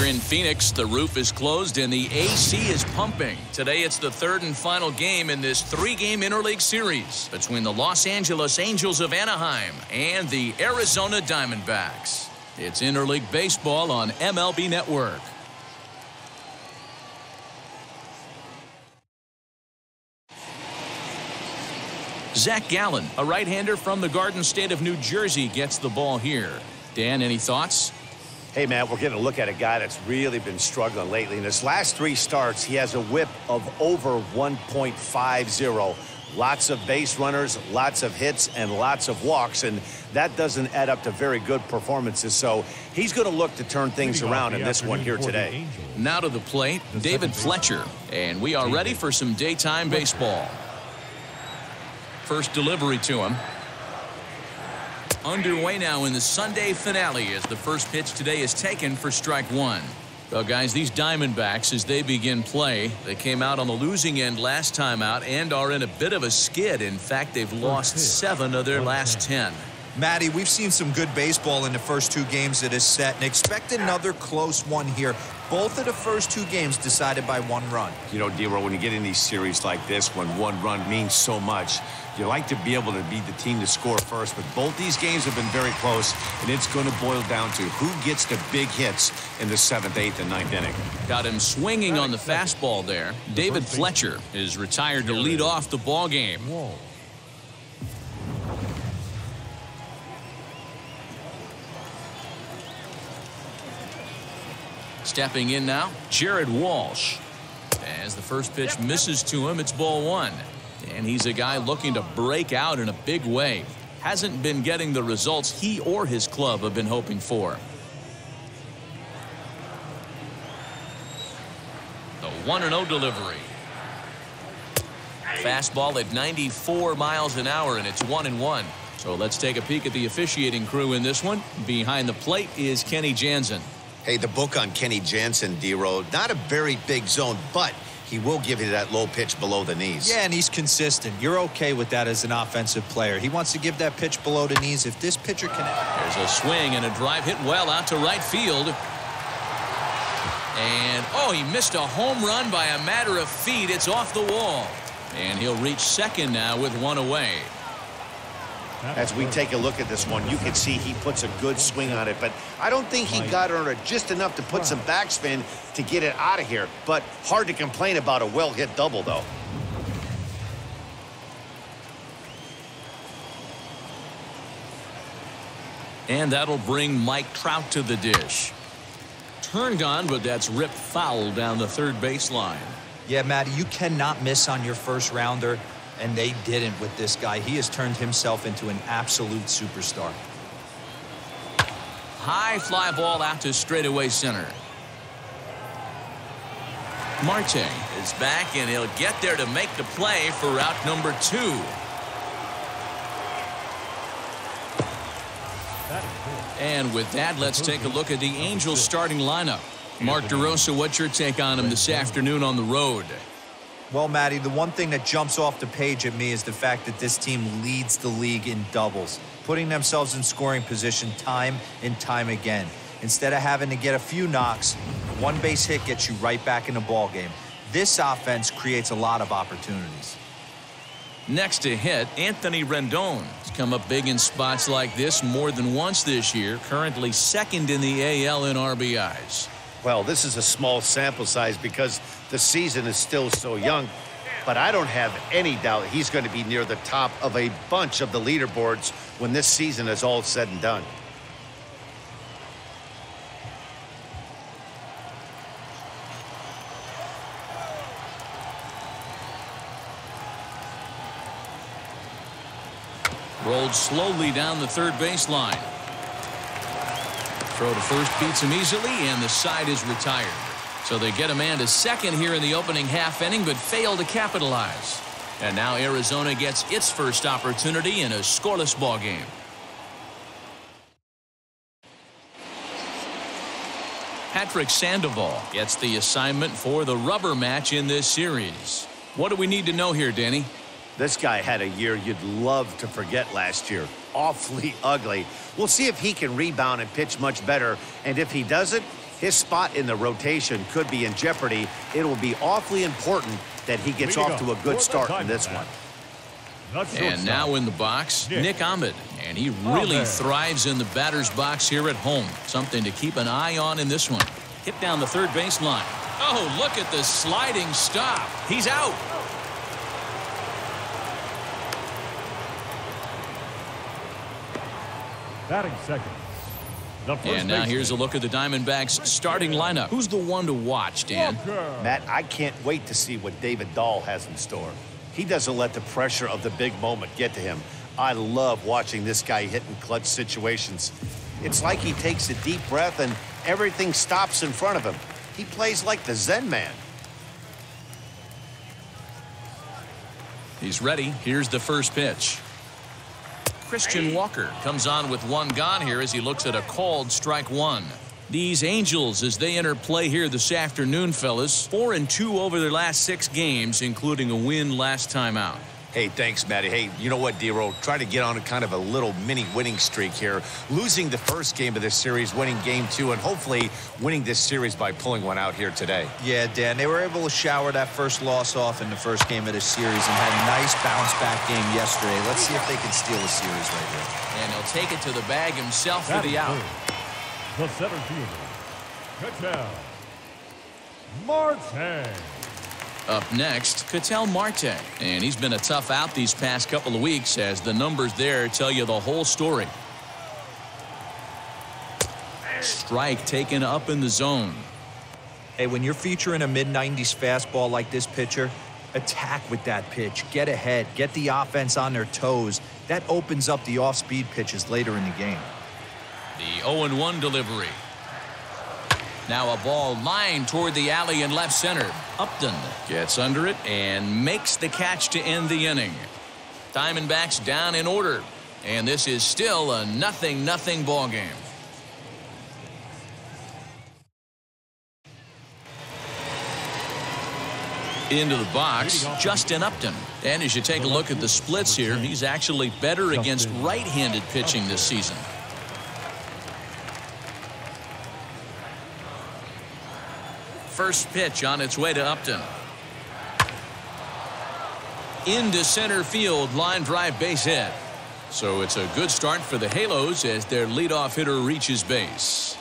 Here in Phoenix, the roof is closed and the AC is pumping. Today, it's the third and final game in this three-game interleague series between the Los Angeles Angels of Anaheim and the Arizona Diamondbacks. It's interleague baseball on MLB Network. Zach Gallen, a right-hander from the Garden State of New Jersey, gets the ball here. Dan, any thoughts? Hey, Matt, we're getting a look at a guy that's really been struggling lately. In his last three starts, he has a whip of over 1.50. Lots of base runners, lots of hits, and lots of walks, and that doesn't add up to very good performances. So he's going to look to turn things around in this one here today. Now to the plate, David FLETCHER, and we are ready for some daytime baseball. First delivery to him. Underway now in the Sunday finale as the first pitch today is taken for strike one. Well, guys, these Diamondbacks, as they begin play, they came out on the losing end last time out and are in a bit of a skid. In fact, they've lost 7 of their last 10. Matty, we've seen some good baseball in the first 2 games of this set, and expect another close one here. Both of the first 2 games decided by 1 run. You know, D-Roll, when you get in these series like this, when 1 run means so much, you like to be able to be the team to score first. But both these games have been very close, and it's going to boil down to who gets the big hits in the 7th, 8th, and 9th inning. Got him swinging on the fastball there. David FLETCHER is retired to lead off the ball game. Stepping in now, Jared Walsh. As the first pitch misses to him, it's ball 1. And he's a guy looking to break out in a big way. Hasn't been getting the results he or his club have been hoping for. The 1-0 delivery. Fastball at 94 miles an hour, and it's 1-1. So let's take a peek at the officiating crew in this one. Behind the plate is Kenny Jansen. Hey, the book on Kenny Jansen, D-Road, not a very big zone, but he will give you that low pitch below the knees. Yeah, and he's consistent. You're okay with that as an offensive player. He wants to give that pitch below the knees. If this pitcher can... There's a swing and a drive hit well out to right field. And, oh, he missed a home run by a matter of feet. It's off the wall. And he'll reach second now with 1 away. As we take a look at this one, you can see he puts a good swing on it, but I don't think he got on it just enough to put some backspin to get it out of here. But hard to complain about a well-hit double, though. And that'll bring Mike Trout to the dish. Turned on, but that's ripped foul down the third baseline. Yeah, Matty, you cannot miss on your first rounder. And they didn't with this guy. He has turned himself into an absolute superstar. High fly ball out to straightaway center. Marte is back, and he'll get there to make the play for route number 2. And with that, let's take a look at the Angels starting lineup. Mark DeRosa, what's your take on him this afternoon on the road? Well, Matty, the one thing that jumps off the page at me is the fact that this team leads the league in doubles, putting themselves in scoring position time and time again. Instead of having to get a few knocks, one base hit gets you right back in the ball game. This offense creates a lot of opportunities. Next to hit, Anthony Rendon has come up big in spots like this more than once this year, currently 2nd in the AL in RBIs. Well, this is a small sample size because the season is still so young, but I don't have any doubt he's going to be near the top of a bunch of the leaderboards when this season is all said and done. Rolled slowly down the third baseline. Throw to first beats him easily, and the side is retired. So they get a man to second here in the opening half inning, but fail to capitalize. And now Arizona gets its first opportunity in a scoreless ball game. Patrick Sandoval gets the assignment for the rubber match in this series. What do we need to know here, Danny? This guy had a year you'd love to forget last year. Awfully ugly. We'll see if he can rebound and pitch much better. And if he does it, His spot in the rotation could be in jeopardy. It will be awfully important that he gets off to a good start in this one. And now in the box, Nick Ahmed. And he really thrives in the batter's box here at home. Something to keep an eye on in this one. Hit down the third baseline. Oh, look at the sliding stop. He's out. Batting second. And now here's a look at the Diamondbacks starting lineup. Who's the one to watch, Dan? Matt, I can't wait to see what David Dahl has in store. He doesn't let the pressure of the big moment get to him. I love watching this guy hit in clutch situations. It's like he takes a deep breath and everything stops in front of him. He plays like the Zen man. He's ready. Here's the first pitch. Christian Walker comes on with one gone here as he looks at a called strike one. These Angels, as they enter play here this afternoon, fellas, 4-2 over their last 6 games, including a win last time out. Hey, thanks, Matty. Hey, you know what, D-Roll? Try to get on a kind of a little mini winning streak here. Losing the first game of this series, winning game 2, and hopefully winning this series by pulling one out here today. Yeah, Dan, they were able to shower that first loss off in the first game of this series and had a nice bounce-back game yesterday. Let's see if they can steal a series right here. And he'll take it to the bag himself for the out. The center fielder, Ketel Marte. Up next, Ketel Marte. And he's been a tough out these past couple of weeks as the numbers there tell you the whole story. Strike taken up in the zone. Hey, when you're featuring a mid-90s fastball like this pitcher, attack with that pitch. Get ahead. Get the offense on their toes. That opens up the off-speed pitches later in the game. The 0-1 delivery. Now a ball lined toward the alley in left center. Upton gets under it and makes the catch to end the inning. Diamondbacks down in order. And this is still a 0-0 ball game. Into the box, Justin Upton. And as you take a look at the splits here, he's actually better against right-handed pitching this season. First pitch on its way to Upton. Into center field, line drive base hit. So it's a good start for the Halos as their leadoff hitter reaches base.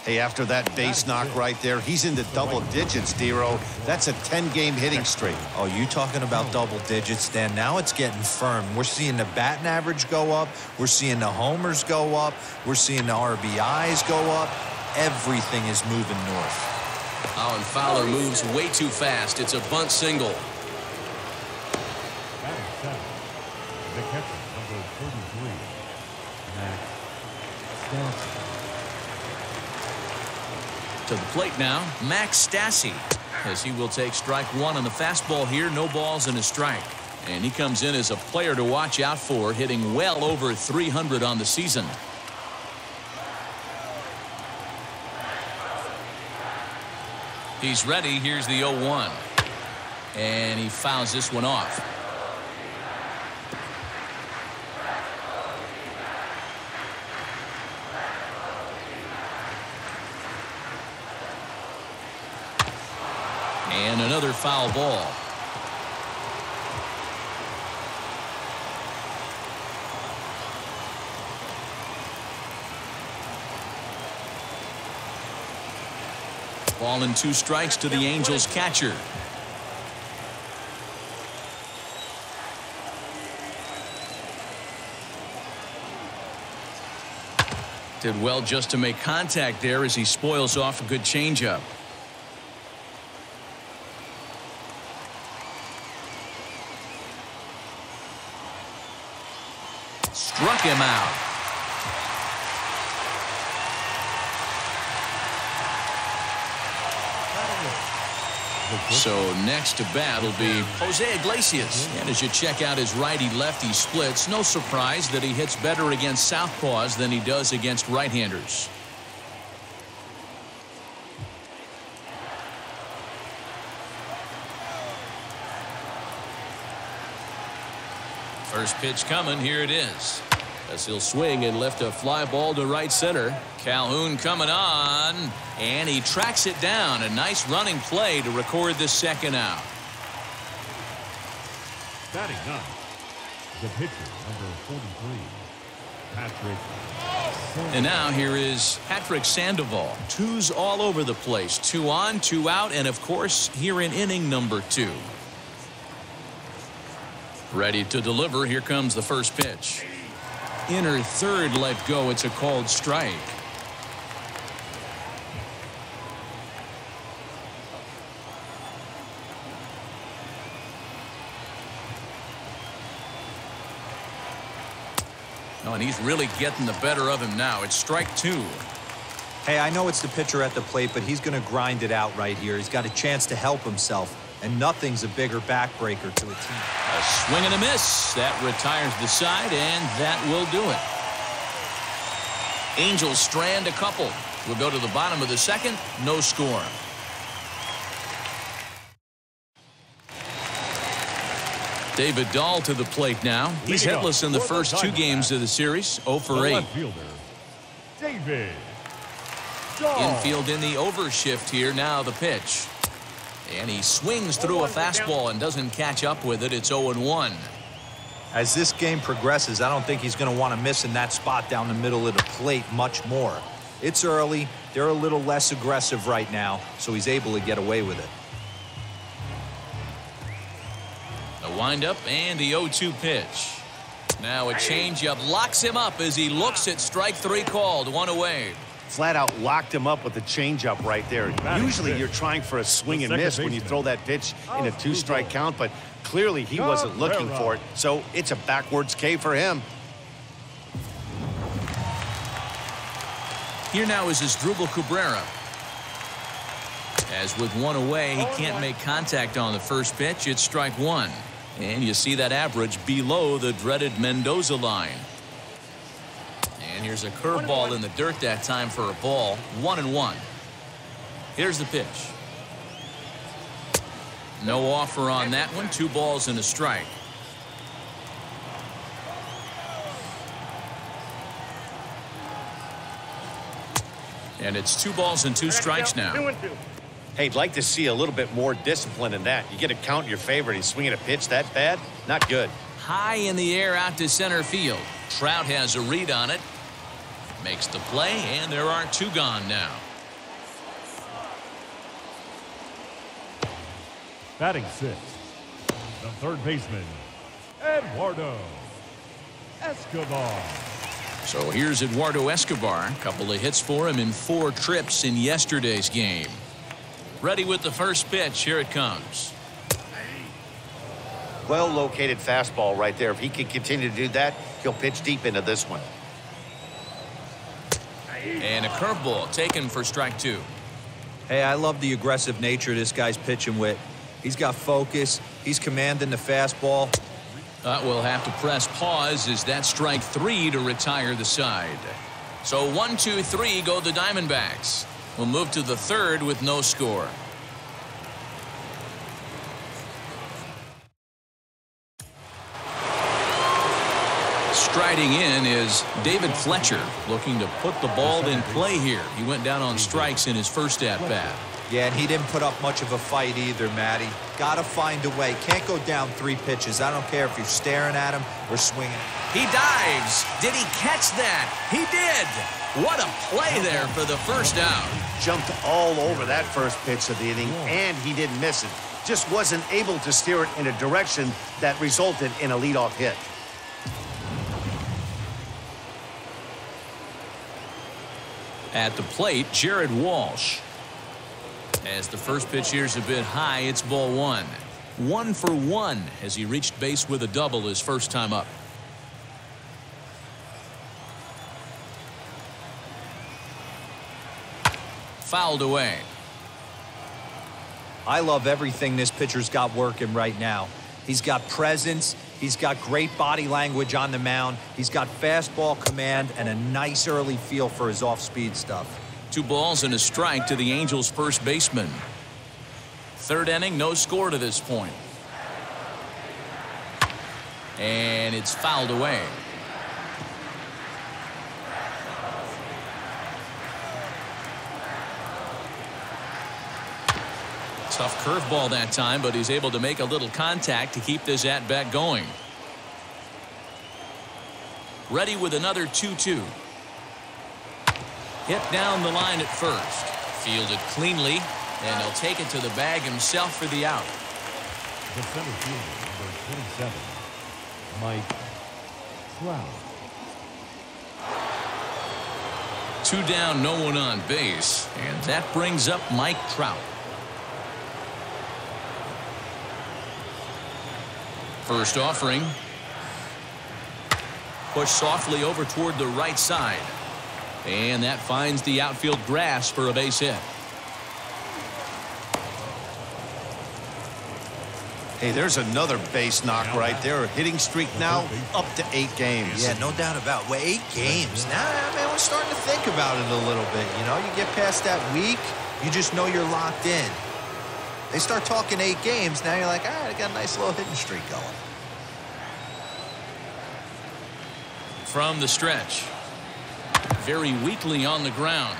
Hey, after that base knock right there, he's into double digits, D-Row. That's a 10-game hitting streak. Oh, you talking about double digits, Dan? Now it's getting firm. We're seeing the batting average go up. We're seeing the homers go up. We're seeing the RBIs go up. Everything is moving north. Oh, and Fowler moves way too fast. It's a bunt single. Batting seventh, the catcher, number 33, Max Stassi. To the plate now, Max Stassi, as he will take strike one on the fastball here. No balls and a strike. And he comes in as a player to watch out for, hitting well over 300 on the season. He's ready. Here's the 0-1. And he fouls this one off. And another foul ball. Ball and 2 strikes to the Angels catcher. Did well just to make contact there as he spoils off a good changeup. Struck him out. So next to bat will be Jose Iglesias. And as you check out his righty-lefty splits, no surprise that he hits better against southpaws than he does against right-handers. First pitch coming. Here it is. as he'll swing and lift a fly ball to right center. Calhoun coming on, and he tracks it down. A nice running play to record the second out. Batting ninth, the pitcher, number 43, Patrick. And now here is Patrick Sandoval. Twos all over the place. 2 on, 2 out, and of course here in inning number 2. Ready to deliver. Here comes the first pitch. Inner third let go. It's a called strike. Oh, and he's really getting the better of him now. It's strike 2. Hey, I know it's the pitcher at the plate, but he's going to grind it out right here. He's got a chance to help himself, and nothing's a bigger backbreaker to a team. A swing and a miss. That retires the side, and that will do it. Angels strand a couple. We'll go to the bottom of the second. No score. David Dahl to the plate now. He's hitless in the first 2 games of the series. 0 for 8. David Dahl. Infield in the overshift here. Now the pitch. And he swings through a fastball and doesn't catch up with it. It's 0-1. As this game progresses, I don't think he's going to want to miss in that spot down the middle of the plate much more. It's early. They're a little less aggressive right now, so he's able to get away with it. The windup and the 0-2 pitch. Now a changeup locks him up as he looks at strike 3 called. 1 away. Flat out locked him up with the changeup right there. Usually you're trying for a swing and miss when you throw that pitch in a 2-strike count, but clearly he wasn't looking for it, so it's a backwards K for him. Here now is Asdrubal Cabrera. As with 1 away, he can't make contact on the first pitch. It's strike 1. And you see that average below the dreaded Mendoza line. And here's a curveball in the dirt that time for a ball. 1-1. Here's the pitch. No offer on that one. 2 balls and a strike. And it's 2 balls and 2 strikes now. Hey, I'd like to see a little bit more discipline in that. You get a count in your favor and he's swinging a pitch that bad? Not good. High in the air out to center field. Trout has a read on it. Makes the play, and there are 2 gone now. Batting 6th, the third baseman, Eduardo Escobar. So here's Eduardo Escobar. A couple of hits for him in 4 trips in yesterday's game. Ready with the first pitch. Here it comes. Well-located fastball right there. If he can continue to do that, he'll pitch deep into this one. And a curveball taken for strike 2. Hey, I love the aggressive nature this guy's pitching with. He's got focus. He's commanding the fastball. We'll have to press pause as that's strike 3 to retire the side. So 1, 2, 3 go the Diamondbacks. We'll move to the third with no score. Striding in is David Fletcher, looking to put the ball in play here. He went down on strikes in his first at-bat. Yeah, and he didn't put up much of a fight either, Matty. Got to find a way. Can't go down 3 pitches. I don't care if you're staring at him or swinging. He dives. Did he catch that? He did. What a play there for the first out. Jumped all over that first pitch of the inning, and he didn't miss it. Just wasn't able to steer it in a direction that resulted in a leadoff hit. At the plate, Jared Walsh. As the first pitch here's a bit high, it's ball 1. 1 for 1 as he reached base with a double his first time up. Fouled away. I love everything this pitcher's got working right now. He's got presence. He's got great body language on the mound. He's got fastball command and a nice early feel for his off-speed stuff. 2 balls and a strike to the Angels' first baseman. Third inning, no score to this point. And it's fouled away. Tough curveball that time, but he's able to make a little contact to keep this at-bat going. Ready with another 2-2. Hit down the line at first. Fielded cleanly, and he'll take it to the bag himself for the out. The center fielder, number 27, Mike Trout. 2 down, no one on base, and that brings up Mike Trout. First offering. Push softly over toward the right side. And that finds the outfield grass for a base hit. Hey, there's another base knock right there. Hitting streak now up to 8 games. Yeah, no doubt about it. Well, 8 games. Now, man, we're starting to think about it a little bit. You know, you get past that week, you just know you're locked in. They start talking 8 games, now you're like, all right, I got a nice little hitting streak going. From the stretch. Very weakly on the ground.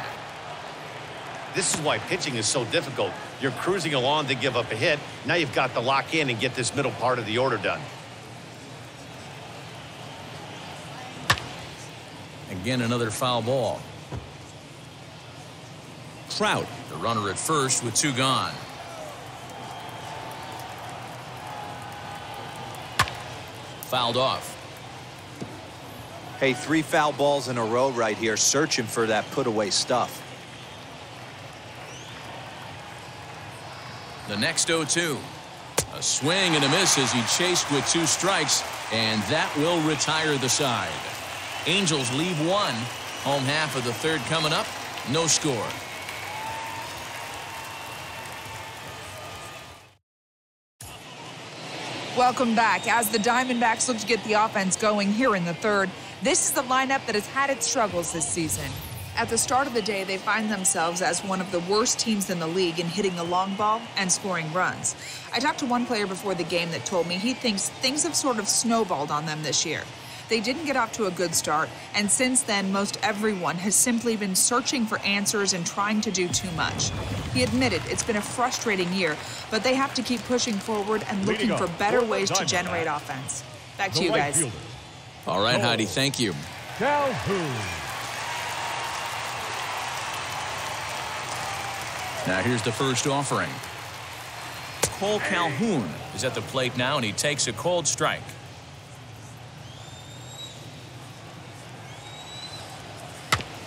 This is why pitching is so difficult. You're cruising along to give up a hit. Now you've got to lock in and get this middle part of the order done. Again, another foul ball. Trout, the runner at first with 2 gone. Fouled off. Hey, 3 foul balls in a row right here, searching for that put-away stuff. The next 0-2. A swing and a miss as he chased with 2 strikes, and that will retire the side. Angels leave 1. Home half of the 3rd coming up. No score. Welcome back. As the Diamondbacks look to get the offense going here in the 3rd, this is the lineup that has had its struggles this season. At the start of the day, they find themselves as one of the worst teams in the league in hitting the long ball and scoring runs. I talked to one player before the game that told me he thinks things have sort of snowballed on them this year. They didn't get off to a good start, and since then, most everyone has simply been searching for answers and trying to do too much. He admitted it's been a frustrating year, but they have to keep pushing forward and looking for better ways to generate offense. Back to you guys. All right, Heidi, thank you. Calhoun. Now here's the first offering. Cole Calhoun is at the plate now, and he takes a cold strike.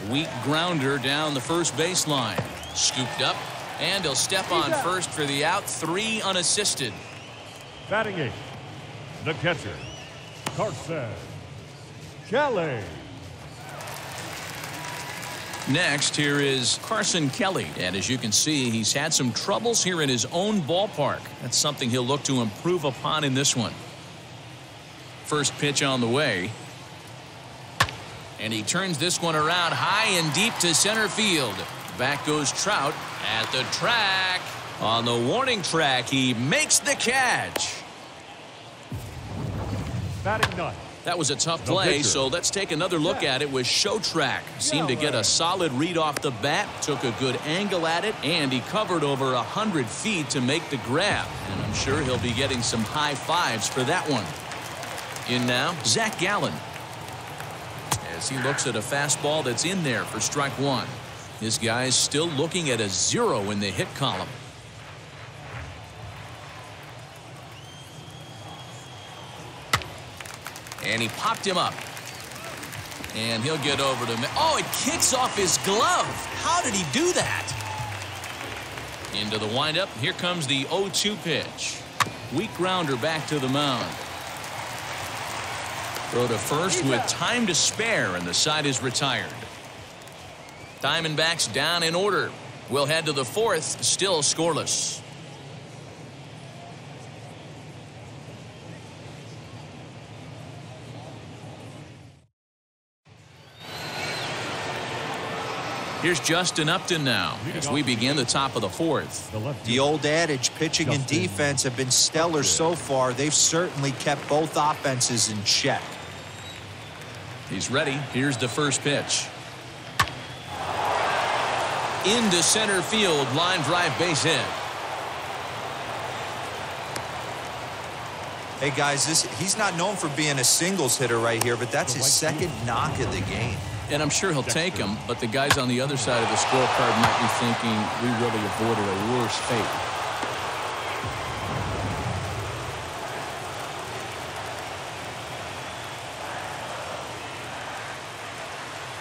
Weak grounder down the first baseline. Scooped up, and he'll step on first for the out. 3 unassisted. Batting 8, the catcher, Carson Kelly. Next, here is Carson Kelly. And as you can see, he's had some troubles here in his own ballpark. That's something he'll look to improve upon in this one. First pitch on the way. And he turns this one around high and deep to center field. Back goes Trout at the track. On the warning track, he makes the catch. Batting 9. That was a tough play, so let's take another look at it with Show Track. Seemed to get a solid read off the bat, took a good angle at it, and he covered over 100 feet to make the grab. And I'm sure he'll be getting some high fives for that one. In now, Zach Gallen. As he looks at a fastball that's in there for strike 1. This guy's still looking at a 0 in the hit column. And he popped him up. And he'll get over to... Oh, it kicks off his glove. How did he do that? Into the windup. Here comes the 0-2 pitch. Weak grounder back to the mound. Throw to first with time to spare, and the side is retired. Diamondbacks down in order. We'll head to the 4th, still scoreless. Here's Justin Upton now as we begin the top of the 4th. The old adage, pitching and defense have been stellar so far. They've certainly kept both offenses in check. He's ready. Here's the first pitch. Into center field, line drive base hit. Hey, guys, he's not known for being a singles hitter right here, but that's his second knock of the game. And I'm sure he'll take him, but the guys on the other side of the scorecard might be thinking we really avoided a worse fate.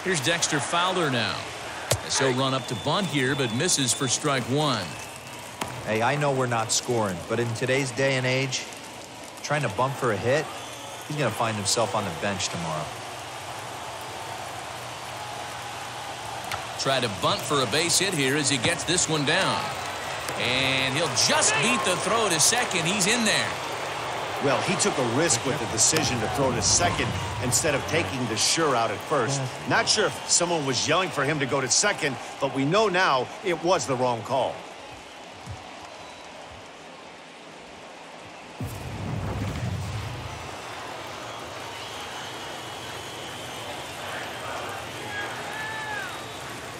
Here's Dexter Fowler now. So run up to bunt here, but misses for strike one. Hey, I know we're not scoring, but in today's day and age, trying to bunt for a hit, he's going to find himself on the bench tomorrow. Try to bunt for a base hit here as he gets this one down. And he'll just beat the throw to second. He's in there. Well, he took a risk with the decision to throw to second instead of taking the sure out at first. Not sure if someone was yelling for him to go to second, but we know now it was the wrong call.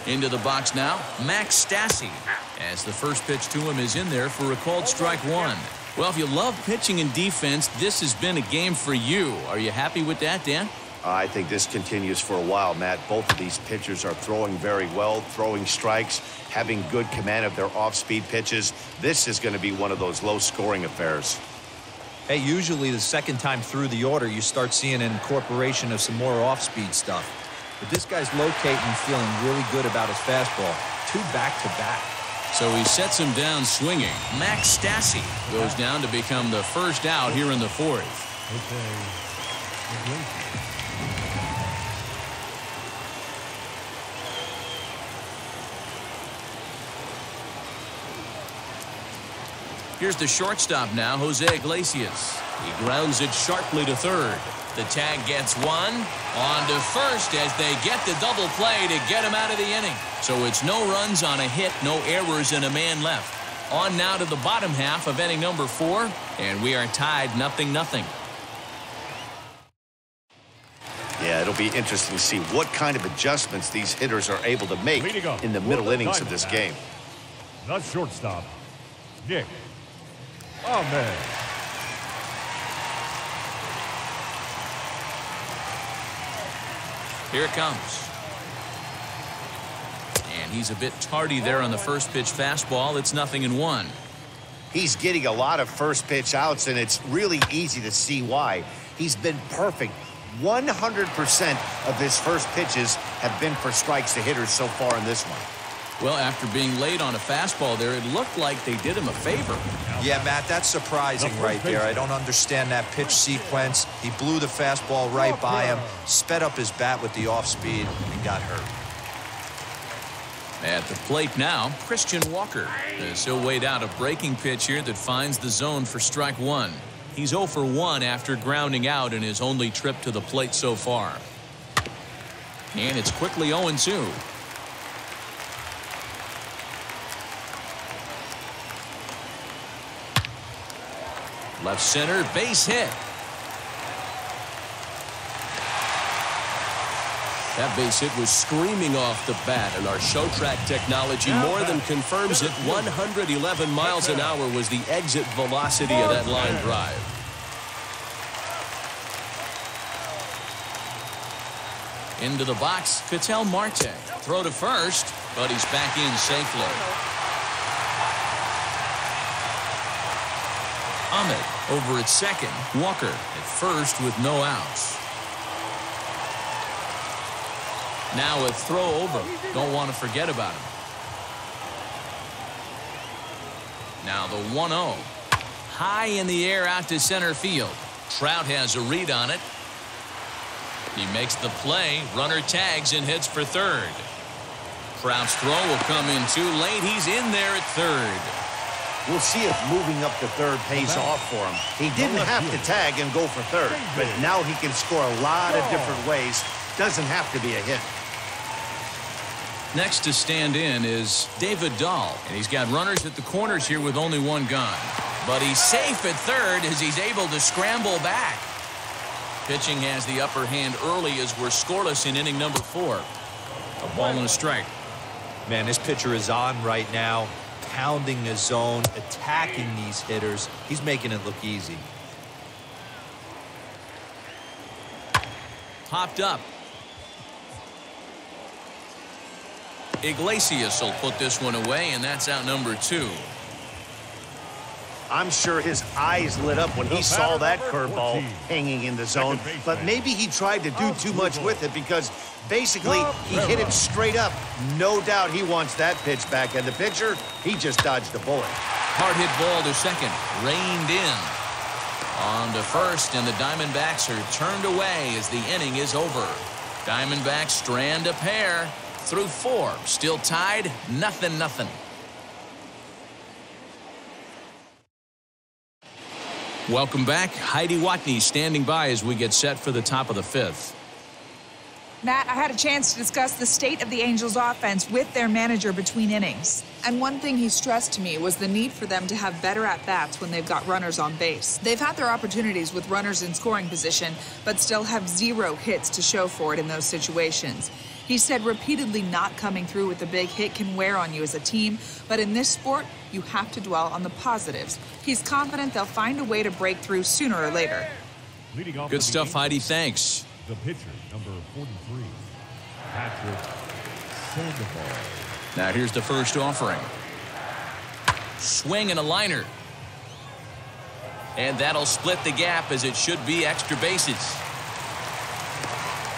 Into the box now, Max Stassi, as the first pitch to him is in there for a called strike one. Well, if you love pitching and defense, this has been a game for you. Are you happy with that, Dan? I think this continues for a while, Matt. Both of these pitchers are throwing very well, throwing strikes, having good command of their off-speed pitches. This is going to be one of those low-scoring affairs. Hey, usually the second time through the order, you start seeing an incorporation of some more off-speed stuff. But this guy's locating and feeling really good about his fastball. 2 back-to-back. So he sets him down swinging. Max Stassi goes down to become the first out here in the fourth. Here's the shortstop now, Jose Iglesias. He grounds it sharply to third. The tag gets one. On to first as they get the double play to get him out of the inning. So it's no runs on a hit, no errors, and a man left. On now to the bottom half of inning number 4, and we are tied 0-0. Yeah, it'll be interesting to see what kind of adjustments these hitters are able to make in the middle innings of this game. The shortstop, Nick Ahmed. Here it comes. And he's a bit tardy there on the first pitch fastball. It's 0-1. He's getting a lot of first pitch outs, and it's really easy to see why. He's been perfect. 100% of his first pitches have been for strikes to hitters so far in this one. Well, after being late on a fastball there, it looked like they did him a favor. Yeah, Matt, that's surprising right there. I don't understand that pitch sequence. He blew the fastball right by him, sped up his bat with the off-speed, and got hurt. At the plate now, Christian Walker. As he'll wait out a breaking pitch here that finds the zone for strike one. He's 0 for 1 after grounding out in his only trip to the plate so far. And it's quickly 0-2. Left center, base hit. That base hit was screaming off the bat, and our show track technology more than confirms it. 111 miles an hour was the exit velocity of that line drive. Into the box, Ketel Marte. Throw to first, but he's back in safely. Ahmed over at second. Walker at first with no outs. Now a throw over. Don't want to forget about him. Now the 1-0. High in the air out to center field. Trout has a read on it. He makes the play. Runner tags and hits for third. Trout's throw will come in too late. He's in there at third. We'll see if moving up to third pays off for him. He didn't have to tag and go for third, but now he can score a lot of different ways. Doesn't have to be a hit. Next to stand in is David Dahl, and he's got runners at the corners here with only one gun. But he's safe at third as he's able to scramble back. Pitching has the upper hand early as we're scoreless in inning number 4. A ball and a strike. Man, this pitcher is on right now, pounding the zone, attacking these hitters. He's making it look easy. popped up. Iglesias will put this one away, and that's out number 2. I'm sure his eyes lit up when he saw that curveball hanging in the zone, but maybe he tried to do too much with it because basically he hit it straight up. No doubt he wants that pitch back, and the pitcher, he just dodged the bullet. Hard hit ball to second, reined in. On to first, and the Diamondbacks are turned away as the inning is over. Diamondbacks strand a pair through 4, still tied, 0-0. Welcome back. Heidi Watney standing by as we get set for the top of the 5th. Matt, I had a chance to discuss the state of the Angels offense with their manager between innings. And one thing he stressed to me was the need for them to have better at-bats when they've got runners on base. They've had their opportunities with runners in scoring position, but still have 0 hits to show for it in those situations. He said repeatedly not coming through with a big hit can wear on you as a team, but in this sport, you have to dwell on the positives. He's confident they'll find a way to break through sooner or later. Good stuff, Heidi. Thanks. The pitcher, number 43, Patrick Sandoval. Now here's the first offering. Swing and a liner. And that'll split the gap as it should be extra bases.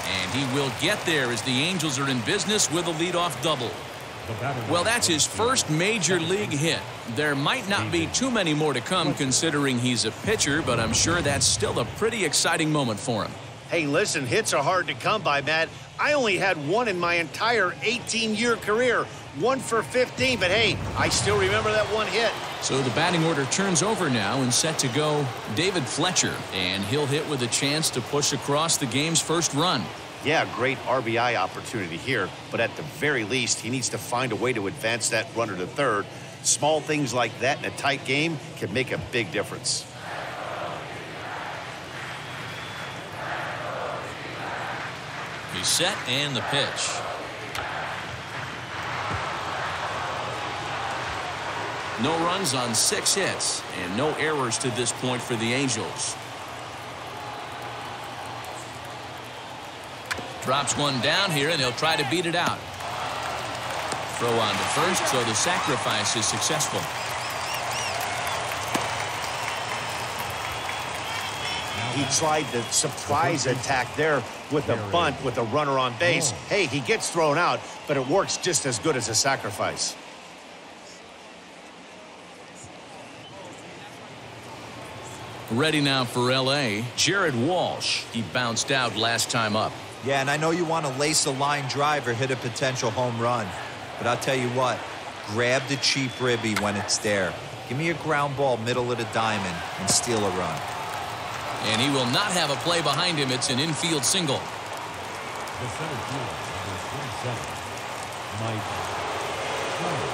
And he will get there as the Angels are in business with a leadoff double. Well, that's his first major league hit. There might not be too many more to come considering he's a pitcher, but I'm sure that's still a pretty exciting moment for him. Hey, listen, hits are hard to come by, Matt. I only had one in my entire 18-year career. 1 for 15, but hey, I still remember that one hit. So the batting order turns over now and set to go David Fletcher, and he'll hit with a chance to push across the game's first run. Yeah, great RBI opportunity here, but at the very least, he needs to find a way to advance that runner to third. Small things like that in a tight game can make a big difference. He's set, and the pitch. No runs on 6 hits, and no errors to this point for the Angels. Drops one down here, and he'll try to beat it out. Throw on to first, so the sacrifice is successful. He tried the surprise attack there with a bunt with a runner on base. Hey, he gets thrown out, but it works just as good as a sacrifice. Ready now for L.A., Jared Walsh. He bounced out last time up. Yeah, and I know you want to lace a line drive or hit a potential home run. But I'll tell you what, grab the cheap ribby when it's there. Give me a ground ball middle of the diamond and steal a run. And he will not have a play behind him. It's an infield single. The center fielder, number 27, Mike Trout.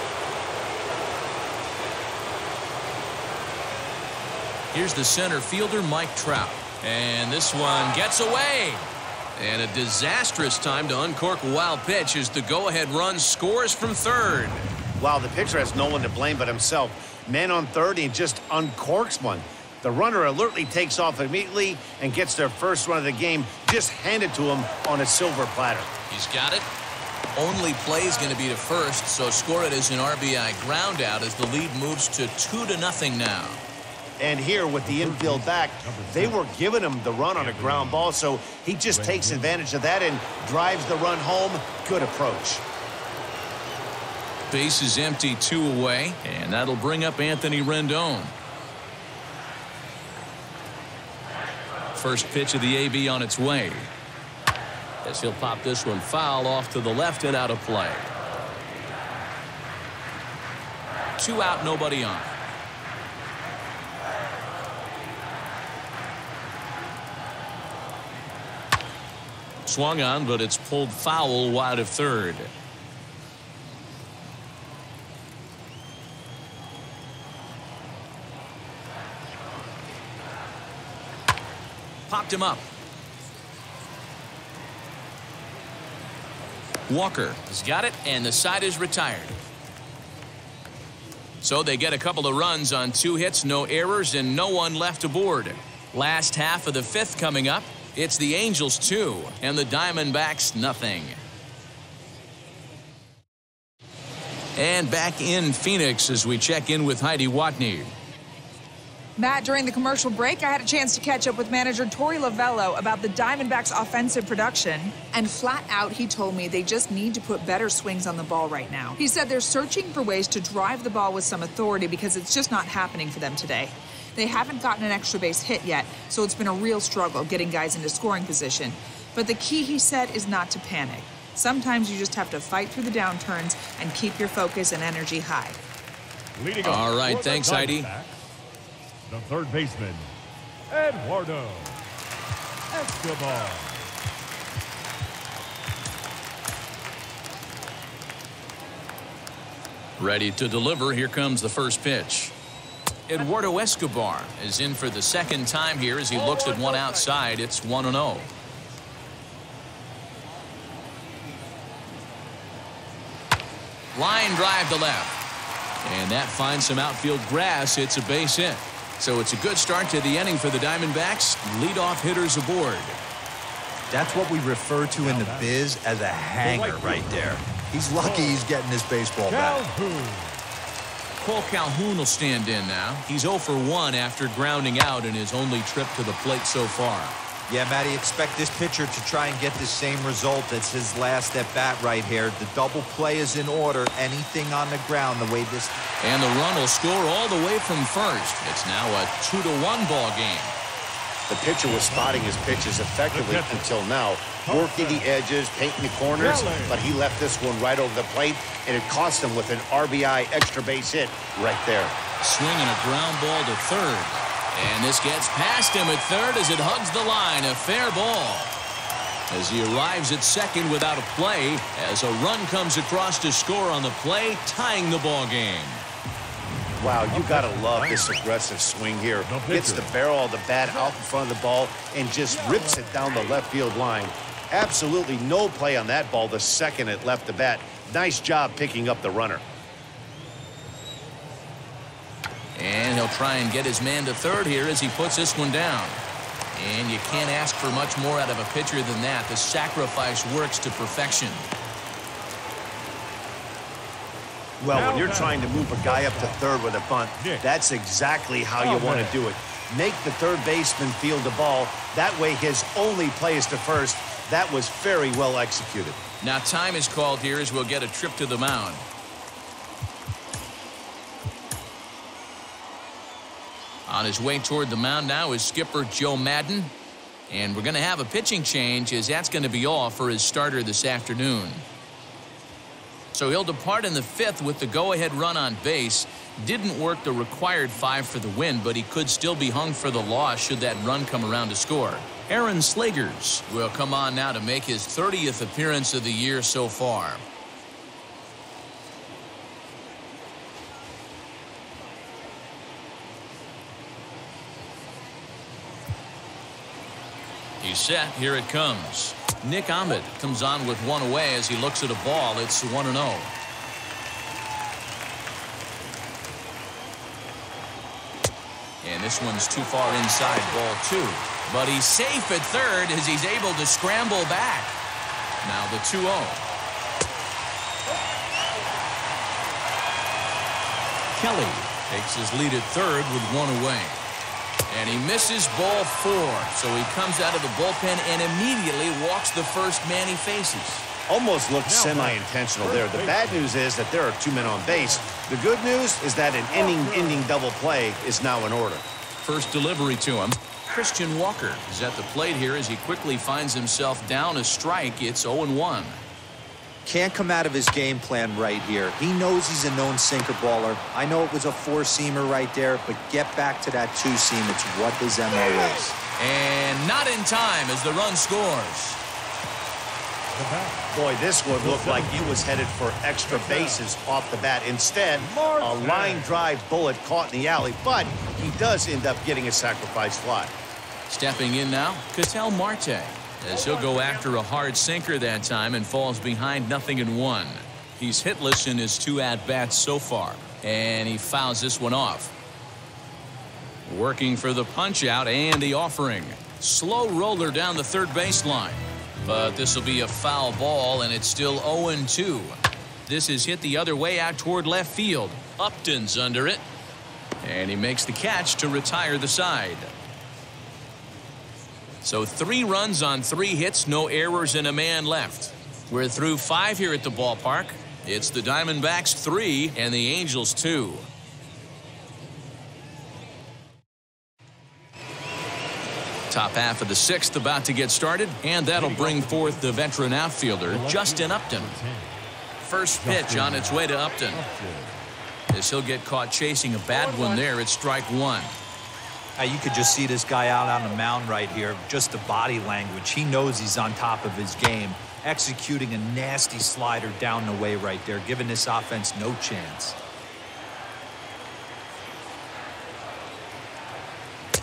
Here's the center fielder, Mike Trout. And this one gets away. And a disastrous time to uncork a wild pitch as the go-ahead run scores from third. Wow, the pitcher has no one to blame but himself. Man on third, he just uncorks one. The runner alertly takes off immediately and gets their first run of the game just handed to him on a silver platter. He's got it. Only play is going to be to first, so score it as an RBI ground out as the lead moves to 2-0 now. And here with the infield back, they were giving him the run on a ground ball, so he just takes advantage of that and drives the run home. Good approach. Base is empty, 2 away, and that'll bring up Anthony Rendon. First pitch of the AB on its way. As he'll pop this one foul off to the left and out of play. 2 out, nobody on. Swung on, but it's pulled foul wide of third. Popped him up. Walker has got it, and the side is retired. So they get a couple of runs on 2 hits, no errors, and no one left aboard. Last half of the 5th coming up. It's the Angels 2 and the Diamondbacks nothing. And back in Phoenix as we check in with Heidi Watney. Matt, during the commercial break, I had a chance to catch up with manager Torey Lovello about the Diamondbacks' offensive production. And flat out, he told me they just need to put better swings on the ball right now. He said they're searching for ways to drive the ball with some authority because it's just not happening for them today. They haven't gotten an extra base hit yet, so it's been a real struggle getting guys into scoring position. But the key, he said, is not to panic. Sometimes you just have to fight through the downturns and keep your focus and energy high. All right, thanks, Heidi. The third baseman, Eduardo Escobar. Ready to deliver. Here comes the first pitch. Eduardo Escobar is in for the second time here as he looks at one outside. It's 1-0. Line drive to left. And that finds some outfield grass. It's a base hit. So it's a good start to the inning for the Diamondbacks. Leadoff hitters aboard. That's what we refer to in the biz as a hanger right there. He's lucky he's getting this baseball back. Cole Calhoun will stand in now. He's 0 for 1 after grounding out in his only trip to the plate so far. Yeah, Matty, expect this pitcher to try and get the same result as his last at bat right here. The double play is in order. Anything on the ground the way this... And the run will score all the way from first. It's now a 2-1 ball game. The pitcher was spotting his pitches effectively until now, working the edges, painting the corners, but he left this one right over the plate, and it cost him with an RBI extra base hit right there. Swinging a ground ball to third. And this gets past him at third as it hugs the line. A fair ball. As he arrives at second without a play, as a run comes across to score on the play, tying the ball game. Wow, you got to love this aggressive swing here. Gets the barrel of the bat out in front of the ball and just rips it down the left field line. Absolutely no play on that ball the second it left the bat. Nice job picking up the runner. And he'll try and get his man to third here as he puts this one down. And you can't ask for much more out of a pitcher than that. The sacrifice works to perfection. Well, when you're trying to move a guy up to third with a bunt, that's exactly how you want to do it. Make the third baseman field the ball. That way his only play is to first. That was very well executed. Now time is called here as we'll get a trip to the mound. On his way toward the mound now is skipper Joe Madden. And we're going to have a pitching change as that's going to be all for his starter this afternoon. So he'll depart in the fifth with the go-ahead run on base. Didn't work the required 5 for the win, but he could still be hung for the loss should that run come around to score. Aaron Slagers will come on now to make his 30th appearance of the year so far. He's set. Here it comes. Nick Ahmed comes on with one away as he looks at a ball. It's 1-0. And this one's too far inside, ball 2. But he's safe at third as he's able to scramble back. Now the 2-0. Kelly takes his lead at third with one away. And he misses ball 4, so he comes out of the bullpen and immediately walks the first man he faces. Almost looked semi-intentional there. The bad news is that there are 2 men on base. The good news is that an inning-ending double play is now in order. First delivery to him. Christian Walker is at the plate here as he quickly finds himself down a strike. It's 0-1. Can't come out of his game plan right here. He knows he's a known sinker baller. I know it was a 4-seamer right there, but get back to that 2-seam. It's what his MO is. And not in time as the run scores. Boy, this one looked like it was headed for extra bases off the bat. Instead, a line drive bullet caught in the alley, but he does end up getting a sacrifice fly. Stepping in now, Ketel Marte, as he'll go after a hard sinker that time and falls behind 0-1. He's hitless in his 2 at-bats so far, and he fouls this one off. Working for the punch-out and the offering. Slow roller down the third baseline. But this will be a foul ball, and it's still 0-2. This is hit the other way out toward left field. Upton's under it. And he makes the catch to retire the side. So 3 runs on 3 hits, no errors, and a man left. We're through 5 here at the ballpark. It's the Diamondbacks 3 and the Angels 2. Top half of the 6th about to get started, and that'll bring forth the veteran outfielder, Justin Upton. First pitch on its way to Upton. As he'll get caught chasing a bad one there at strike 1. You could just see this guy out on the mound right here. Just the body language. He knows he's on top of his game. Executing a nasty slider down the way right there, giving this offense no chance.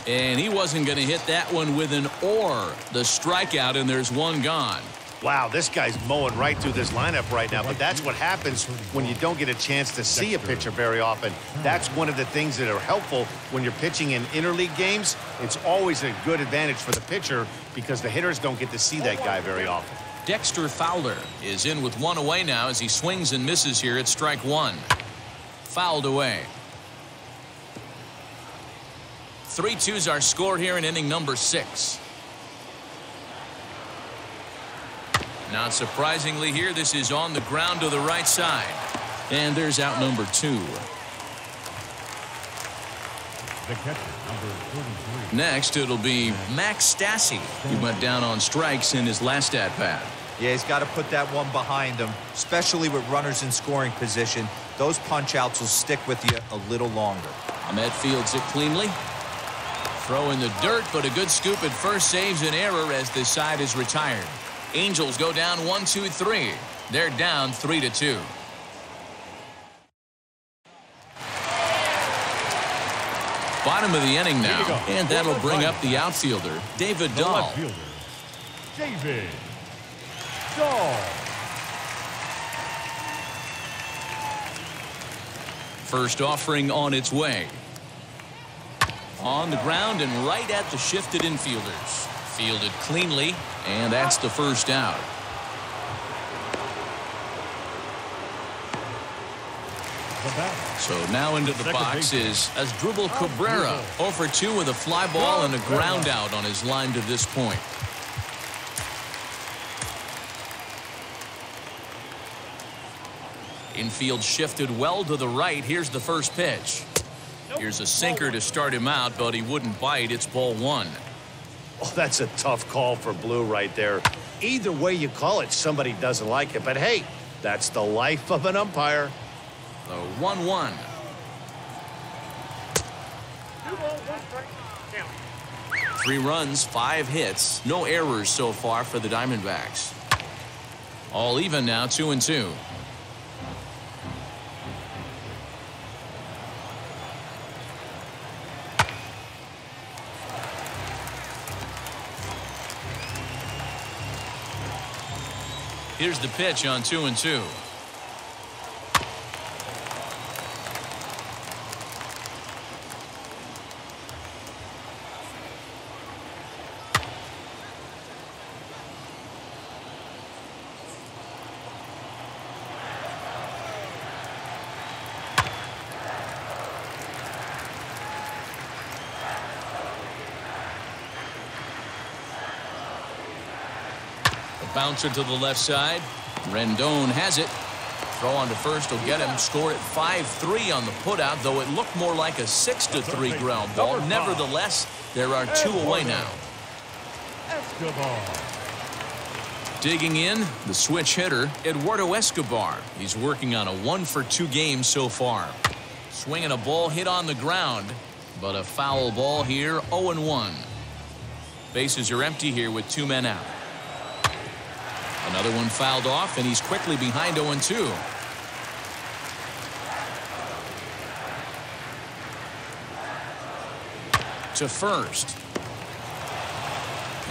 And he wasn't going to hit that one with an or. The strikeout, and there's one gone. Wow, this guy's mowing right through this lineup right now, but that's what happens when you don't get a chance to see a pitcher very often. That's one of the things that are helpful when you're pitching in interleague games. It's always a good advantage for the pitcher because the hitters don't get to see that guy very often. Dexter Fowler is in with 1 away now as he swings and misses here at strike 1. Fouled away. 3-2's our score here in inning number 6. Not surprisingly here, this is on the ground to the right side. And there's out number 2. The catcher, number 43. Next, it'll be Max Stassi. He went down on strikes in his last at-bat. Yeah, he's got to put that one behind him, especially with runners in scoring position. Those punch-outs will stick with you a little longer. Ahmed fields it cleanly. Throw in the dirt, but a good scoop at first saves an error as the side is retired. Angels go down 1-2-3. They're down 3-2. Bottom of the inning now, and that'll bring up the outfielder, David Dahl. David Dahl. First offering on its way. On the ground and right at the shifted infielders. Fielded cleanly, and that's the first out. So now into the box is Asdrubal Cabrera. 0 for 2 with a fly ball and a ground out on his line to this point. Infield shifted well to the right. Here's the first pitch. Here's a sinker to start him out, but he wouldn't bite. It's ball 1. Oh, that's a tough call for Blue right there. Either way you call it, somebody doesn't like it. But hey, that's the life of an umpire. The 1-1. Three runs, 5 hits, no errors so far for the Diamondbacks. All even now, 2-2. Here's the pitch on 2-2. Bouncer to the left side. Rendon has it. Throw on to first will get him. Score at 5-3 on the putout, though it looked more like a 6-3 ground ball. Nevertheless, there are 2 away now. Digging in, the switch hitter, Eduardo Escobar. He's working on a 1 for 2 game so far. Swinging a ball hit on the ground, but a foul ball here, 0-1. Bases are empty here with 2 men out. Another one fouled off, and he's quickly behind 0-2. To first.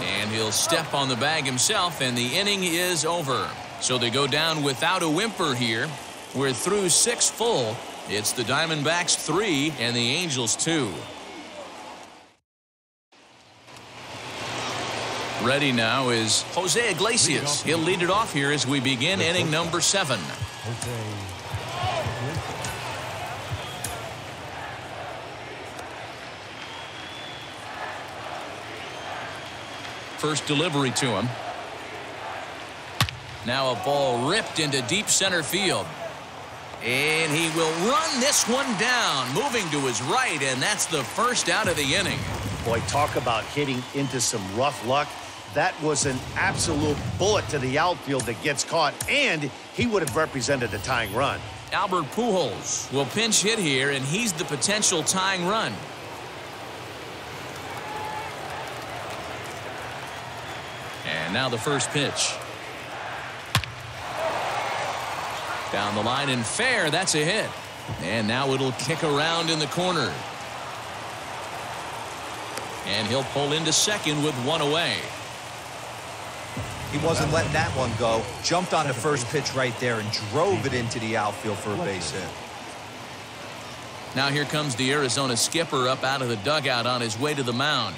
And he'll step on the bag himself, and the inning is over. So they go down without a whimper here. We're through 6 full. It's the Diamondbacks 3 and the Angels 2. Ready now is Jose Iglesias. He'll lead it off here as we begin inning number 7. First delivery to him. Now a ball ripped into deep center field. And he will run this one down, moving to his right, and that's the first out of the inning. Boy, talk about hitting into some rough luck. That was an absolute bullet to the outfield that gets caught, and he would have represented the tying run. Albert Pujols will pinch hit here, and he's the potential tying run. And now the first pitch. Down the line and fair. That's a hit. And now it'll kick around in the corner. And he'll pull into second with one away. He wasn't letting that one go. Jumped on the first pitch right there and drove it into the outfield for a base hit. Now here comes the Arizona skipper up out of the dugout on his way to the mound.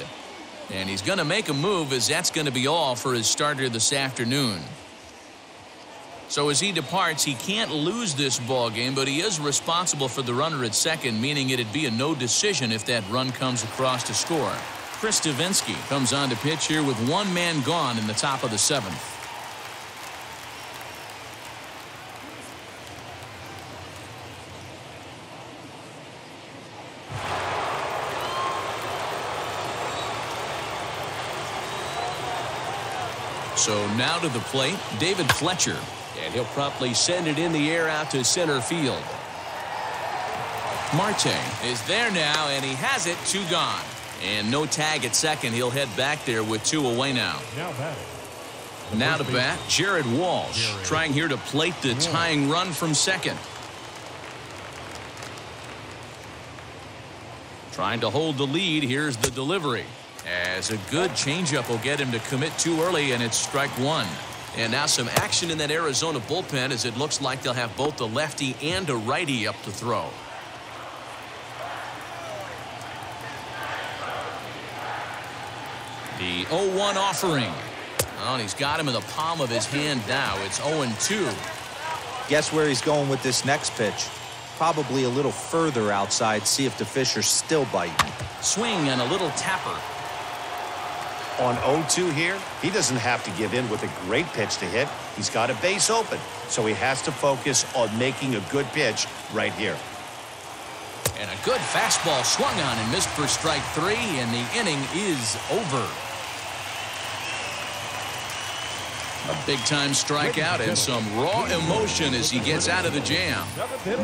And he's going to make a move, as that's going to be all for his starter this afternoon. So as he departs, he can't lose this ball game, but he is responsible for the runner at second, meaning it'd be a no decision if that run comes across to score. Chris Stavinsky comes on to pitch here with one man gone in the top of the 7th. So now to the plate, David Fletcher. And he'll promptly send it in the air out to center field. Marte is there now, and he has it. 2 gone. And no tag at second. He'll head back there with 2 away now. Now to bat, Jared Walsh, trying here to plate the tying run from second. Trying to hold the lead. Here's the delivery. As a good changeup will get him to commit too early, and it's strike 1. And now some action in that Arizona bullpen, as it looks like they'll have both a lefty and a righty up to throw. The 0-1 offering. Oh, and he's got him in the palm of his hand now. It's 0-2. Guess where he's going with this next pitch? Probably a little further outside. See if the fish are still biting. Swing and a little tapper. On 0-2 here, he doesn't have to give in with a great pitch to hit. He's got a base open, so he has to focus on making a good pitch right here. And a good fastball swung on and missed for strike 3, and the inning is over. A big-time strikeout and some raw emotion as he gets out of the jam.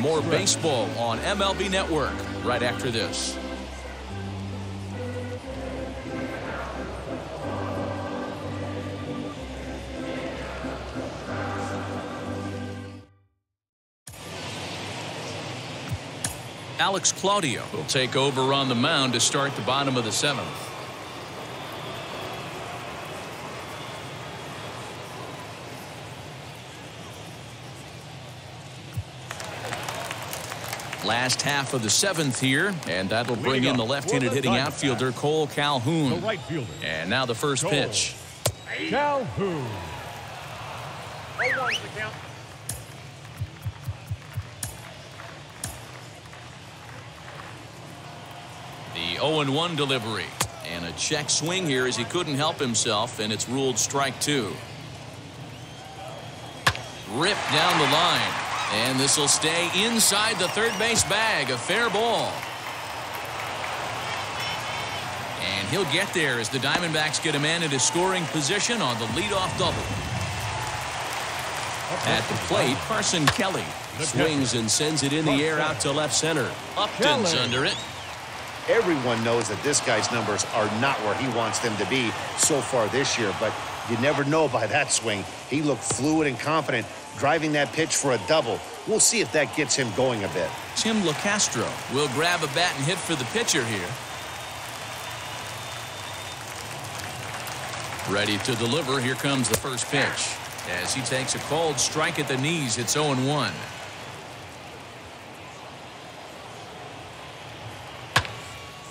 More baseball on MLB Network right after this. Alex Claudio will take over on the mound to start the bottom of the 7th. Last half of the 7th here, and that'll bring in the left-handed hitting outfielder Cole Calhoun. The right fielder. And now the first pitch. Calhoun. 0-1 to count. The 0-1 delivery. And a check swing here as he couldn't help himself, and it's ruled strike 2. Ripped down the line. And this will stay inside the third base bag. A fair ball. And he'll get there as the Diamondbacks get a man into scoring position on the leadoff double. At the plate, Carson Kelly swings and sends it in the air out to left center. Upton's under it. Everyone knows that this guy's numbers are not where he wants them to be so far this year, but you never know by that swing. He looked fluid and confident, driving that pitch for a double. We'll see if that gets him going a bit. Tim LeCastro will grab a bat and hit for the pitcher here. Ready to deliver. Here comes the first pitch. As he takes a called strike at the knees, it's 0-1.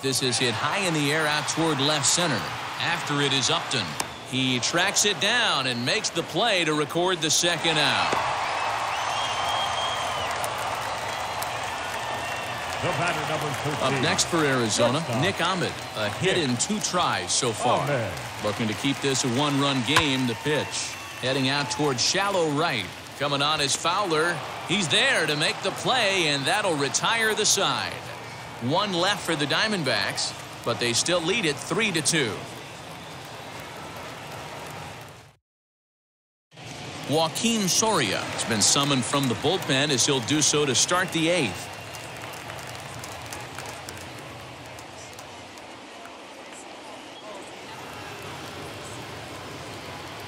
This is hit high in the air out toward left center. After it is Upton. He tracks it down and makes the play to record the second out. The batter, number 13. Up next for Arizona, Nick Ahmed. A hit in 2 tries so far. Looking to keep this a 1-run game. The pitch. Heading out towards shallow right. Coming on is Fowler. He's there to make the play, and that'll retire the side. 1 left for the Diamondbacks, but they still lead it 3-2. Joaquin Soria has been summoned from the bullpen as he'll do so to start the 8th.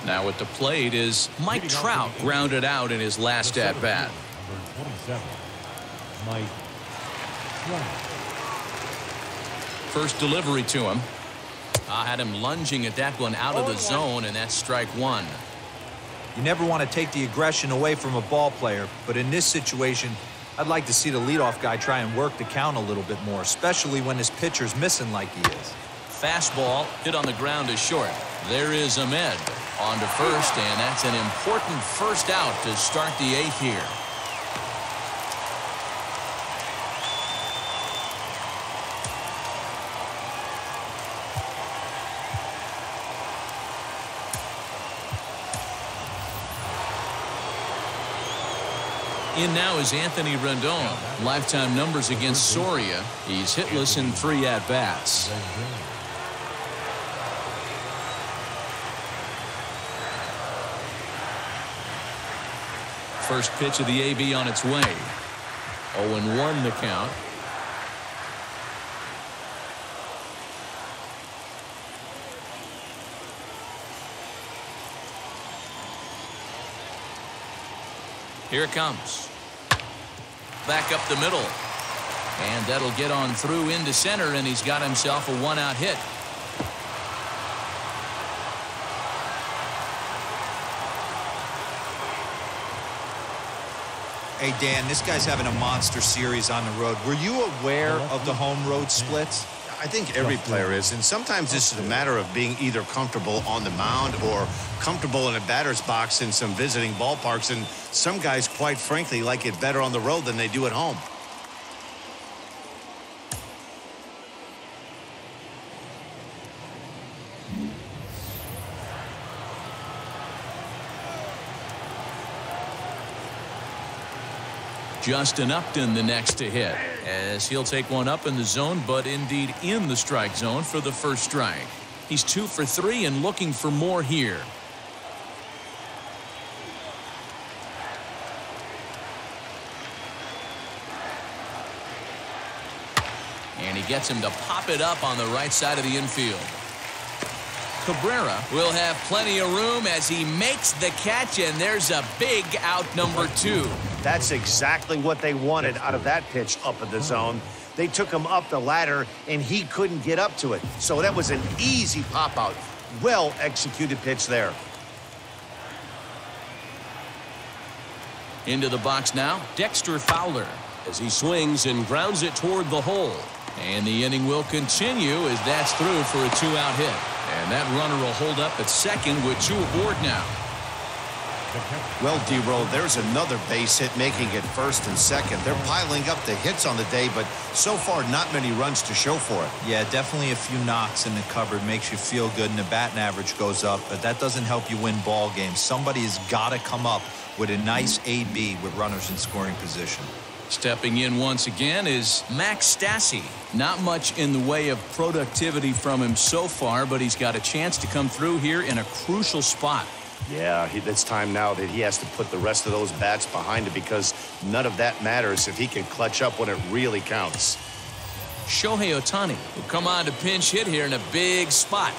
Now at the plate is Mike Trout, grounded out in his last at-bat. Number 27, Mike Trout. First delivery to him. I had him lunging at that one out of the zone, and that's strike 1. You never want to take the aggression away from a ball player, but in this situation, I'd like to see the leadoff guy try and work the count a little bit more, especially when his pitcher's missing like he is. Fastball hit on the ground is short. There is Ahmed on to first, and that's an important first out to start the 8th here. In now is Anthony Rendon. Lifetime numbers against Soria. He's hitless in 3 at-bats. First pitch of the AB on its way. 0-1 the count. Here it comes. Back up the middle. And that'll get on through into center, and he's got himself a 1-out hit. Hey, Dan, this guy's having a monster series on the road. Were you aware of the home-road splits? I think every player is, and sometimes this is a matter of being either comfortable on the mound or comfortable in a batter's box in some visiting ballparks, and some guys, quite frankly, like it better on the road than they do at home. Justin Upton the next to hit, as he'll take one up in the zone, but indeed in the strike zone for the first strike. He's 2 for 3 and looking for more here. And he gets him to pop it up on the right side of the infield. Cabrera will have plenty of room as he makes the catch, and there's a big out, number 2. That's exactly what they wanted out of that pitch up in the zone. They took him up the ladder, and he couldn't get up to it. So that was an easy pop-out. Well-executed pitch there. Into the box now, Dexter Fowler, as he swings and grounds it toward the hole. And the inning will continue as that's through for a 2-out hit. And that runner will hold up at second with 2 aboard now. Well, D-Roll, there's another base hit making it first and second. They're piling up the hits on the day, but so far not many runs to show for it. Yeah, definitely a few knocks in the cupboard makes you feel good, and the batting average goes up, but that doesn't help you win ball games. Somebody has got to come up with a nice AB with runners in scoring position. Stepping in once again is Max Stassi. Not much in the way of productivity from him so far, but he's got a chance to come through here in a crucial spot. Yeah, it's time now that he has to put the rest of those bats behind it, because none of that matters if he can clutch up when it really counts. Shohei Ohtani will come on to pinch hit here in a big spot.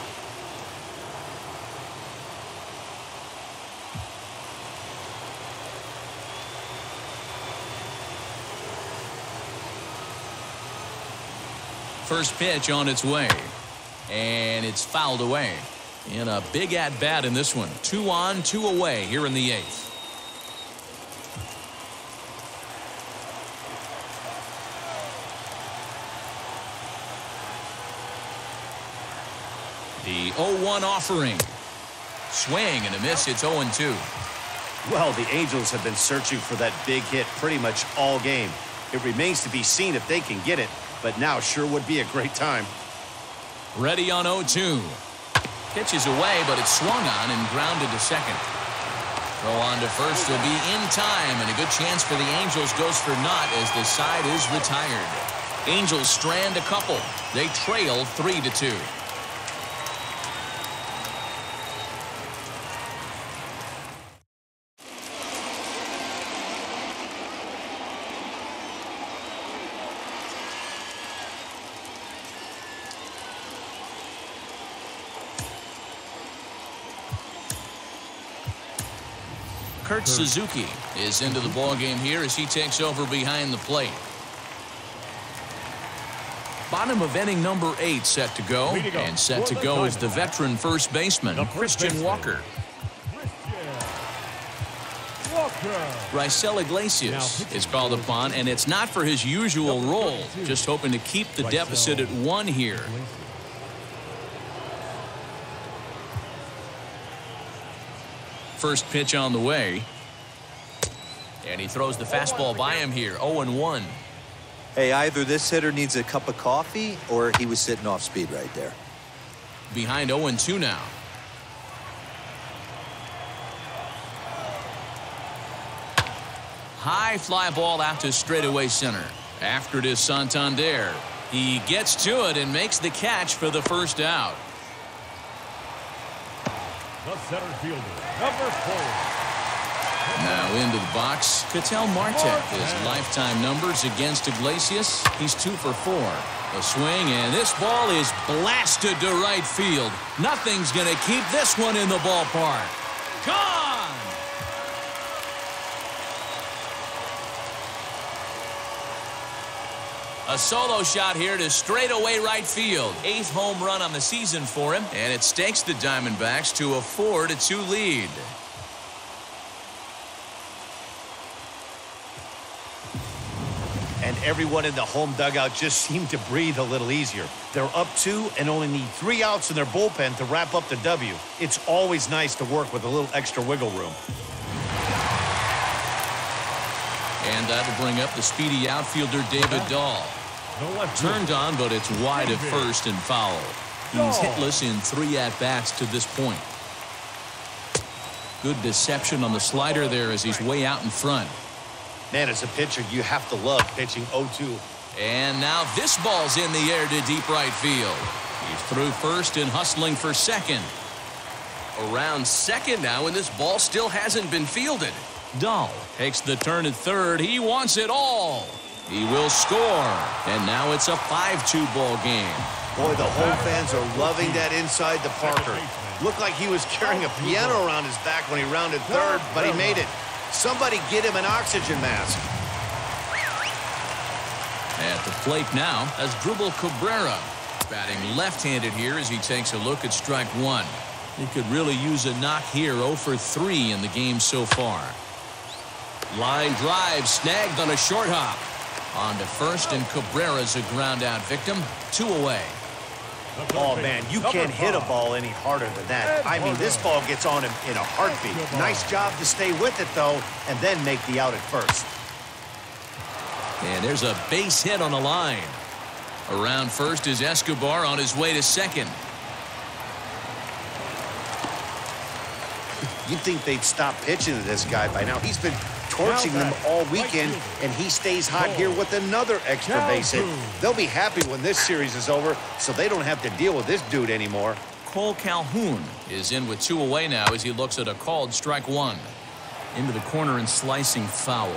First pitch on its way, and it's fouled away. In a big at-bat in this one. 2 on, 2 away here in the 8th. The 0-1 offering. Swing and a miss. It's 0-2. Well, the Angels have been searching for that big hit pretty much all game. It remains to be seen if they can get it, but now sure would be a great time. Ready on 0-2. Pitches away, but it's swung on and grounded to second. Throw on to first will be in time, and a good chance for the Angels goes for naught as the side is retired. Angels strand a couple. They trail 3-2. Kurt Suzuki is into the ballgame here as he takes over behind the plate. Bottom of inning number 8 set to go. And set to go is the veteran first baseman, Christian Walker. Raisel Iglesias is called upon, and it's not for his usual role. Just hoping to keep the deficit at 1 here. First pitch on the way. And he throws the fastball by him here. 0-1. Hey, either this hitter needs a cup of coffee or he was sitting off speed right there. Behind 0-2 now. High fly ball out to straightaway center. After it is Santander. He gets to it and makes the catch for the first out. The center fielder, number 4. Now into the box, Ketel Marte. His lifetime numbers against Iglesias. He's 2 for 4. A swing, and this ball is blasted to right field. Nothing's going to keep this one in the ballpark. Gone! A solo shot here to straightaway right field. 8th home run on the season for him, and it stakes the Diamondbacks to a 4-2 lead. And everyone in the home dugout just seemed to breathe a little easier. They're up 2 and only need 3 outs in their bullpen to wrap up the W. It's always nice to work with a little extra wiggle room. And that'll bring up the speedy outfielder David Dahl. Turned on, but it's wide at first and foul. He's hitless in 3 at-bats to this point. Good deception on the slider there as he's way out in front. Man, as a pitcher, you have to love pitching 0-2. And now this ball's in the air to deep right field. He's through first and hustling for second. Around second now, and this ball still hasn't been fielded. Dahl takes the turn at third. He wants it all. He will score. And now it's a 5-2 ball game. Boy, the home fans are loving that inside the Parker. Looked like he was carrying a piano around his back when he rounded third, but he made it. Somebody get him an oxygen mask. At the plate now, Asdrubal Cabrera. Batting left-handed here as he takes a look at strike 1. He could really use a knock here. 0 for 3 in the game so far. Line drive snagged on a short hop. On to first, and Cabrera's a ground out victim. 2 away. Oh, man, you can't hit a ball any harder than that. I mean, this ball gets on him in a heartbeat. Nice job to stay with it, though, and then make the out at first. And there's a base hit on the line. Around first is Escobar on his way to second. You'd think they'd stop pitching to this guy by now. He's been torching them all weekend, and he stays hot here with another extra base hit. They'll be happy when this series is over, so they don't have to deal with this dude anymore. Cole Calhoun is in with 2 away now as he looks at a called strike 1. Into the corner and slicing foul.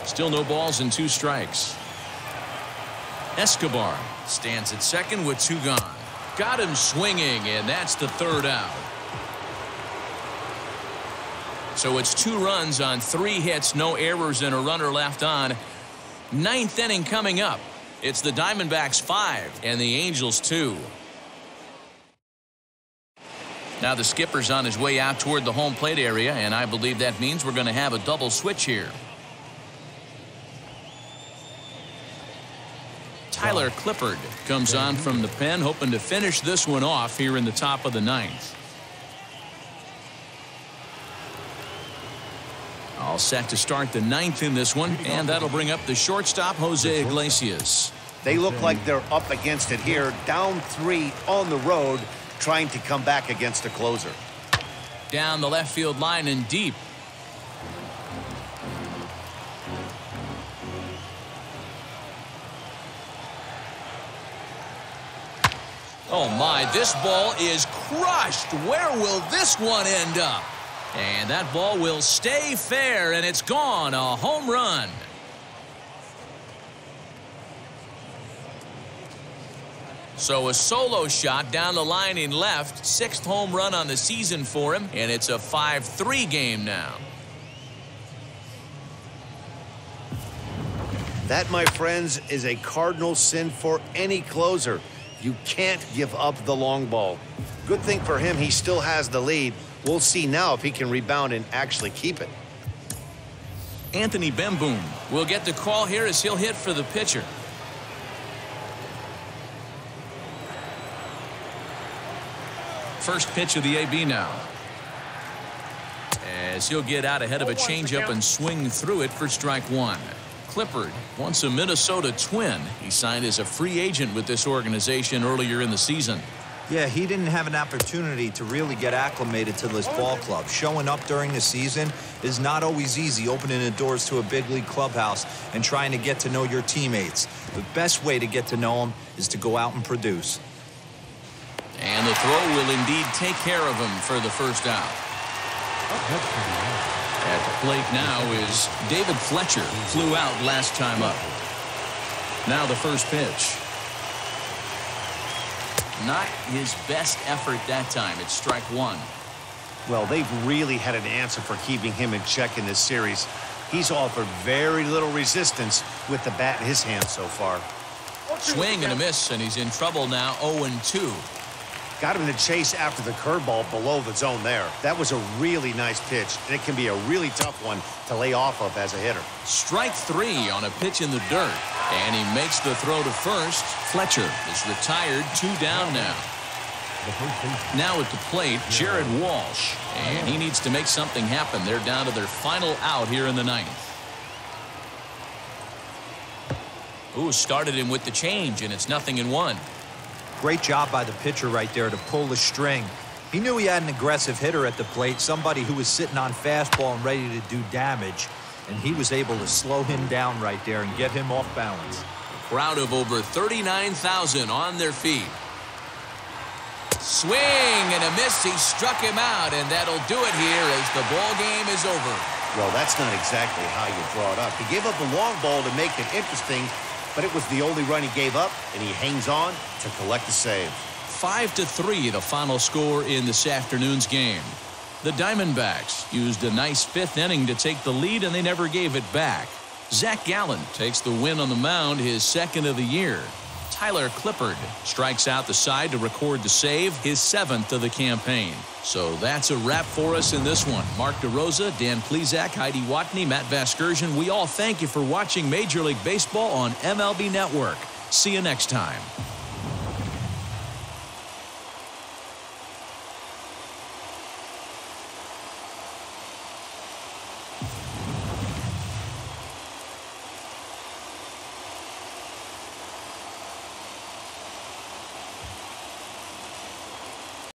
Still no balls and 2 strikes. Escobar stands at second with 2 gone. Got him swinging, and that's the 3rd out. So it's 2 runs on 3 hits, no errors, and a runner left on. 9th inning coming up. It's the Diamondbacks 5 and the Angels 2. Now the skipper's on his way out toward the home plate area, and I believe that means we're going to have a double switch here. Tyler Clippard comes on from the pen, hoping to finish this one off here in the top of the ninth. All set to start the ninth in this one, and that'll bring up the shortstop, Jose Iglesias. They look like they're up against it here, down 3 on the road, trying to come back against a closer. Down the left field line and deep. Oh my, this ball is crushed. Where will this one end up? And that ball will stay fair, and it's gone. A home run. So a solo shot down the line in left. 6th home run on the season for him, and it's a 5-3 game now. That, my friends, is a cardinal sin for any closer. You can't give up the long ball. Good thing for him, he still has the lead. We'll see now if he can rebound and actually keep it. Anthony Bemboom will get the call here as he'll hit for the pitcher. First pitch of the AB now. As he'll get out ahead of a changeup and swing through it for strike 1. Clippard, once a Minnesota Twin. He signed as a free agent with this organization earlier in the season. Yeah, he didn't have an opportunity to really get acclimated to this ball club. Showing up during the season is not always easy, opening the doors to a big league clubhouse and trying to get to know your teammates. The best way to get to know them is to go out and produce. And the throw will indeed take care of him for the first out. At the plate now is David Fletcher. Flew out last time up. Now the first pitch. Not his best effort that time. It's strike 1. Well, they've really had an answer for keeping him in check in this series. He's offered very little resistance with the bat in his hand so far. Swing and a miss, and he's in trouble now. 0-2. Got him to chase after the curveball below the zone there. That was a really nice pitch, and it can be a really tough one to lay off of as a hitter. Strike 3 on a pitch in the dirt, and he makes the throw to first. Fletcher is retired, 2 down now. Now at the plate, Jared Walsh, and he needs to make something happen. They're down to their final out here in the ninth. Ooh, started him with the change, and it's 0-1. Great job by the pitcher right there to pull the string. He knew he had an aggressive hitter at the plate, somebody who was sitting on fastball and ready to do damage, and he was able to slow him down right there and get him off balance. A crowd of over 39,000 on their feet. Swing and a miss. He struck him out, and that'll do it here as the ball game is over. Well, that's not exactly how you draw it up. He gave up a long ball to make it interesting, but it was the only run he gave up, and he hangs on to collect the save. 5-3 the final score in this afternoon's game. The Diamondbacks used a nice 5th inning to take the lead, and they never gave it back. Zach Gallen takes the win on the mound, his 2nd of the year. Tyler Clippard strikes out the side to record the save, his 7th of the campaign. So that's a wrap for us in this one. Mark DeRosa, Dan Plesac, Heidi Watney, Matt Vasgersian, we all thank you for watching Major League Baseball on MLB Network. See you next time.